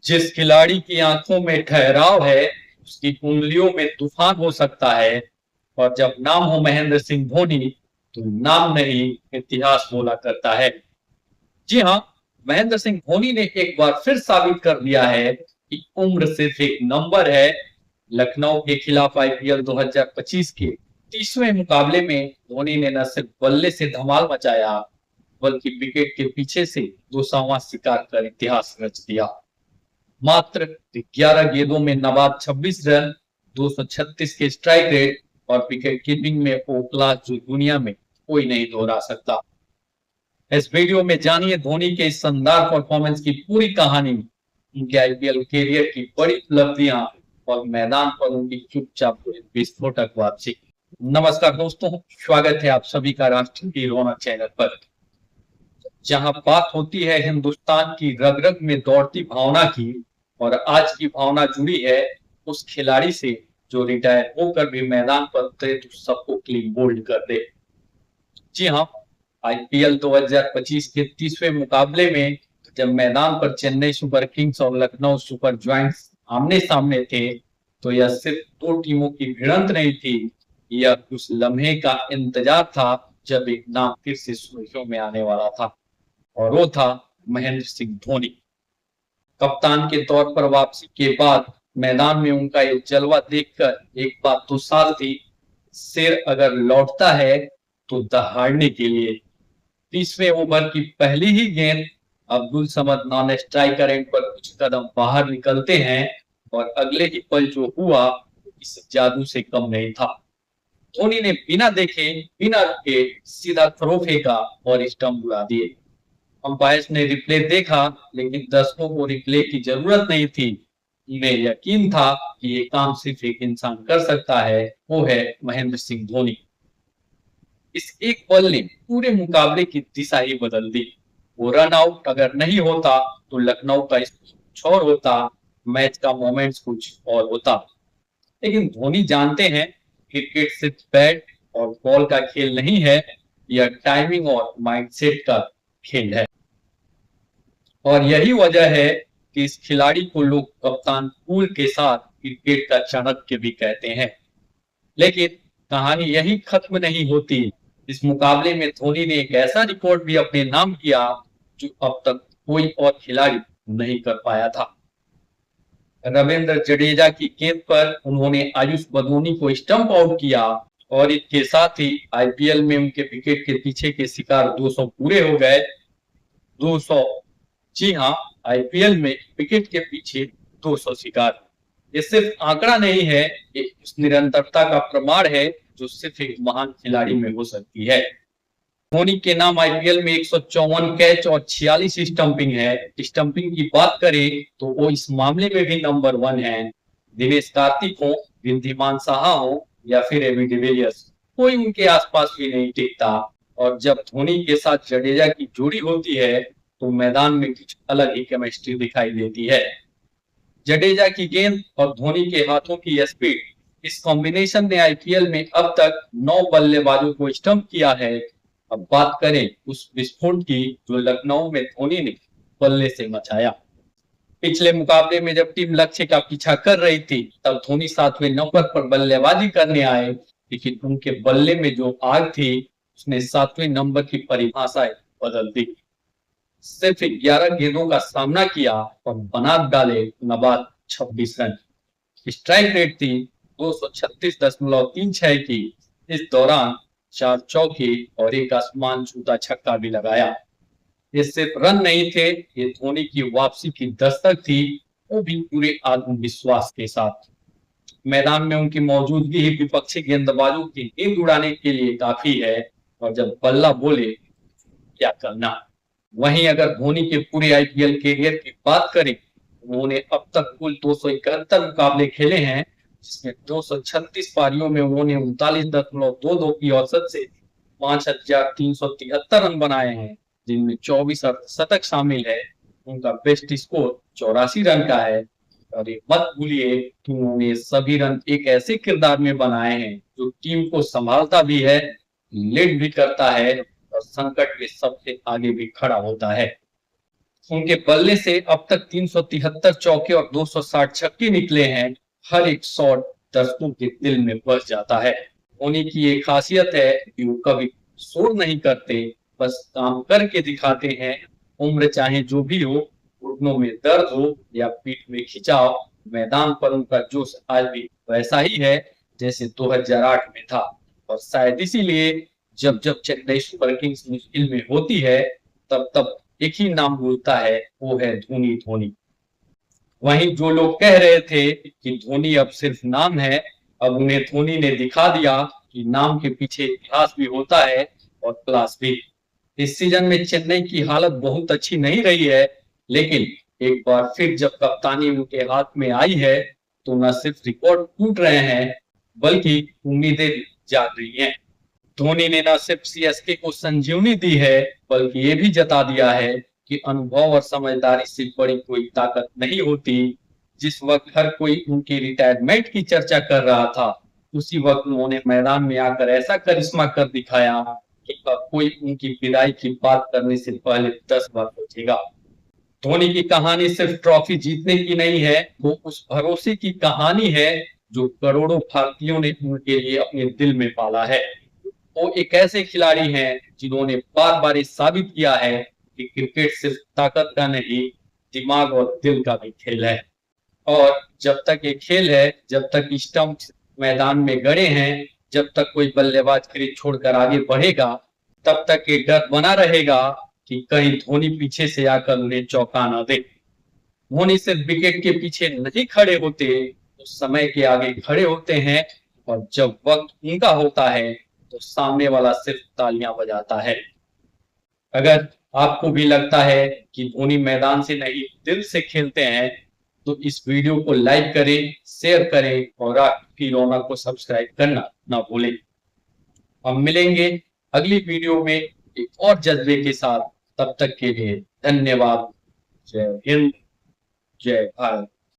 जिस खिलाड़ी की आंखों में ठहराव है उसकी उंगलियों में तूफान हो सकता है। और जब नाम हो महेंद्र सिंह धोनी तो नाम नहीं इतिहास बोला करता है। जी हाँ, महेंद्र सिंह धोनी ने एक बार फिर साबित कर दिया है कि उम्र सिर्फ एक नंबर है। लखनऊ के खिलाफ आईपीएल 2025 के 30वें मुकाबले में धोनी ने न सिर्फ बल्ले से धमाल मचाया बल्कि विकेट के पीछे से 200वां शिकार कर इतिहास रच दिया। मात्र 11 गेंदों में नवाब 26 रन, 236 के स्ट्राइक रेट और विकेट कीपिंग में वो क्लास जो दुनिया में कोई नहीं दोहरा सकता। इस वीडियो में जानिए धोनी के इस शानदार परफॉर्मेंस की पूरी कहानी, उनके आईपीएल कैरियर की बड़ी उपलब्धियां और मैदान पर उनकी चुपचाप विस्फोटक वापसी। नमस्कार दोस्तों, स्वागत है आप सभी का राष्ट्र की रौनक चैनल पर, जहां बात होती है हिंदुस्तान की रग रग में दौड़ती भावना की। और आज की भावना जुड़ी है उस खिलाड़ी से जो रिटायर होकर भी मैदान पर उतरे तो सबको क्लीन बोल्ड कर दे। जी हाँ, आईपीएल 2025 के 30वें मुकाबले में जब मैदान पर चेन्नई सुपर किंग्स और लखनऊ सुपर जायंट्स आमने सामने थे तो यह सिर्फ दो टीमों की भिड़ंत नहीं थी, यह उस लम्हे का इंतजार था जब एक नाम फिर से सुर्खियों में आने वाला था, और वो था महेंद्र सिंह धोनी। कप्तान के तौर पर वापसी के बाद मैदान में उनका ये जलवा देखकर एक बात तो साफ थी, शेर अगर लौटता है तो दहाड़ने के लिए। 30वें ओवर की पहली ही गेंद Abdul Samad non striker end पर कुछ कदम बाहर निकलते हैं और अगले ही पल जो हुआ इस जादू से कम नहीं था। धोनी ने बिना देखे बिना रुके सीधा थ्रो फेंका और स्टंप उड़ा दिए। अंपायर ने रिप्ले देखा लेकिन दर्शकों को रिप्ले की जरूरत नहीं थी। उन्हें यकीन था कि ये काम सिर्फ एक इंसान कर सकता है, वो है महेंद्र सिंह धोनी। इस एक बॉल ने पूरे मुकाबले की दिशा ही बदल दी। वो रन आउट अगर नहीं होता तो लखनऊ का कुछ और होता, मैच का मोमेंट्स कुछ और होता। लेकिन धोनी जानते हैं क्रिकेट सिर्फ बैट और बॉल का खेल नहीं है, यह टाइमिंग और माइंडसेट का खेल है। और यही वजह है कि इस खिलाड़ी को लोग कप्तान कूल के साथ क्रिकेट का चाणक्य भी कहते हैं। लेकिन कहानी यही खत्म नहीं होती। इस मुकाबले में धोनी ने एक ऐसा रिकॉर्ड भी अपने नाम किया जो अब तक कोई और खिलाड़ी नहीं कर पाया था। रविंद्र जडेजा की गेंद पर उन्होंने आयुष बदोनी को स्टंप आउट किया और इसके साथ ही आईपीएल में उनके विकेट के पीछे के शिकार 200 पूरे हो गए। 200, जी हाँ, आईपीएल में विकेट के पीछे 200 शिकार। ये सिर्फ आंकड़ा नहीं है, ये उस निरंतरता का प्रमाण है जो सिर्फ एक महान खिलाड़ी में हो सकती है। धोनी के नाम आईपीएल में 154 कैच और 46 स्टंपिंग है। स्टंपिंग की बात करें तो वो इस मामले में भी नंबर 1 है। दिनेश कार्तिक हो, रिद्धिमान साहा हो या फिर एबी डिविलियर्स, कोई उनके आसपास भी नहीं टिकता। और जब धोनी के साथ जडेजा की जोड़ी होती है तो मैदान में कुछ अलग ही केमिस्ट्री दिखाई देती है। जडेजा की गेंद और धोनी के हाथों की स्पीड, इस कॉम्बिनेशन ने आईपीएल में अब तक 9 बल्लेबाजों को स्टंप किया है। अब बात करें उस विस्फोट की जो लखनऊ में धोनी ने बल्ले से मचाया। पिछले मुकाबले में जब टीम लक्ष्य का पीछा कर रही थी तब धोनी 7वें नंबर पर बल्लेबाजी करने आए, लेकिन उनके बल्ले में जो आग थी उसने 7वें नंबर की परिभाषा बदल दी। सिर्फ 11 गेंदों का सामना किया और बना डाले नवाब 26 रन। स्ट्राइक रेट थी 236.36 की। इस दौरान 4 चौके और एक आसमान छूता छक्का भी लगाया। ये सिर्फ रन नहीं थे, ये धोनी की वापसी की दस्तक थी, वो भी पूरे आत्मविश्वास के साथ। मैदान में उनकी मौजूदगी ही विपक्षी गेंदबाजों की नींद उड़ाने के लिए काफी है, और जब बल्ला बोले क्या करना। वहीं अगर धोनी के पूरे आईपीएल कैरियर की बात करें, उन्होंने अब तक कुल 271 मुकाबले खेले हैं, जिसमें 236 पारियों में उन्होंने 39.22 की औसत से 5373 रन बनाए हैं, जिनमें 24 शतक शामिल है। उनका बेस्ट स्कोर 84 रन का है। और ये मत भूलिए कि उन्होंने सभी रन एक ऐसे किरदार में बनाए हैं जो टीम को संभालता भी है, लीड भी करता है और संकट में सबसे आगे भी खड़ा होता है। उनके बल्ले से अब तक 373 चौके और 260 छक्के निकले हैं। हर एक शॉट दर्शकों के दिल में बस जाता है। धोनी की एक खासियत है कि वो कभी शोर नहीं करते, बस काम करके दिखाते हैं। उम्र चाहे जो भी हो, घुटनों में दर्द हो या पीठ में खिंचाव, मैदान पर उनका जोश आज भी वैसा ही है जैसे 2008 में था। और शायद इसीलिए जब जब चेन्नई सुपर किंग्स मुश्किल में होती है, तब तब एक ही नाम बोलता है, वो है धोनी धोनी। वहीं जो लोग कह रहे थे कि धोनी अब सिर्फ नाम है, अब उन्हें धोनी ने दिखा दिया कि नाम के पीछे इतिहास भी होता है और क्लास भी। इस सीजन में चेन्नई की हालत बहुत अच्छी नहीं रही है, लेकिन एक बार फिर जब कप्तानी उनके हाथ में आई है, तो न सिर्फ रिकॉर्ड टूट रहे हैं, बल्कि उम्मीदें जाग रही हैं। धोनी ने न सिर्फ सीएसके को संजीवनी दी है, बल्कि ये भी जता दिया है कि अनुभव और समझदारी से बड़ी कोई ताकत नहीं होती। जिस वक्त हर कोई उनकी रिटायरमेंट की चर्चा कर रहा था, उसी वक्त उन्होंने मैदान में आकर ऐसा करिश्मा कर दिखाया कि अब कोई उनकी विदाई की बात करने से पहले 10 बार सोचेगा। धोनी की कहानी सिर्फ ट्रॉफी जीतने की नहीं है, वो उस भरोसे की कहानी है जो करोड़ों भारतीयों ने उनके लिए अपने दिल में पाला है। वो एक ऐसे खिलाड़ी हैं जिन्होंने बार बार ये साबित किया है कि क्रिकेट सिर्फ ताकत का नहीं, दिमाग और दिल का भी खेल है। और जब तक ये खेल है, जब तक स्टंप मैदान में गड़े हैं, जब तक कोई बल्लेबाज क्रीज छोड़कर आगे बढ़ेगा, तब तक ये डर बना रहेगा कि कहीं धोनी पीछे से आकर उन्हें चौंका ना दे। धोनी सिर्फ विकेट के पीछे नहीं खड़े होते, तो समय के आगे खड़े होते हैं, और जब वक्त उनका होता है तो सामने वाला सिर्फ तालियां बजाता है। अगर आपको भी लगता है कि धोनी मैदान से नहीं दिल से खेलते हैं, तो इस वीडियो को लाइक करें, शेयर करें और आपकी रौनक को सब्सक्राइब करना ना भूलें। हम मिलेंगे अगली वीडियो में एक और जज्बे के साथ। तब तक के लिए धन्यवाद। जय हिंद, जय भारत।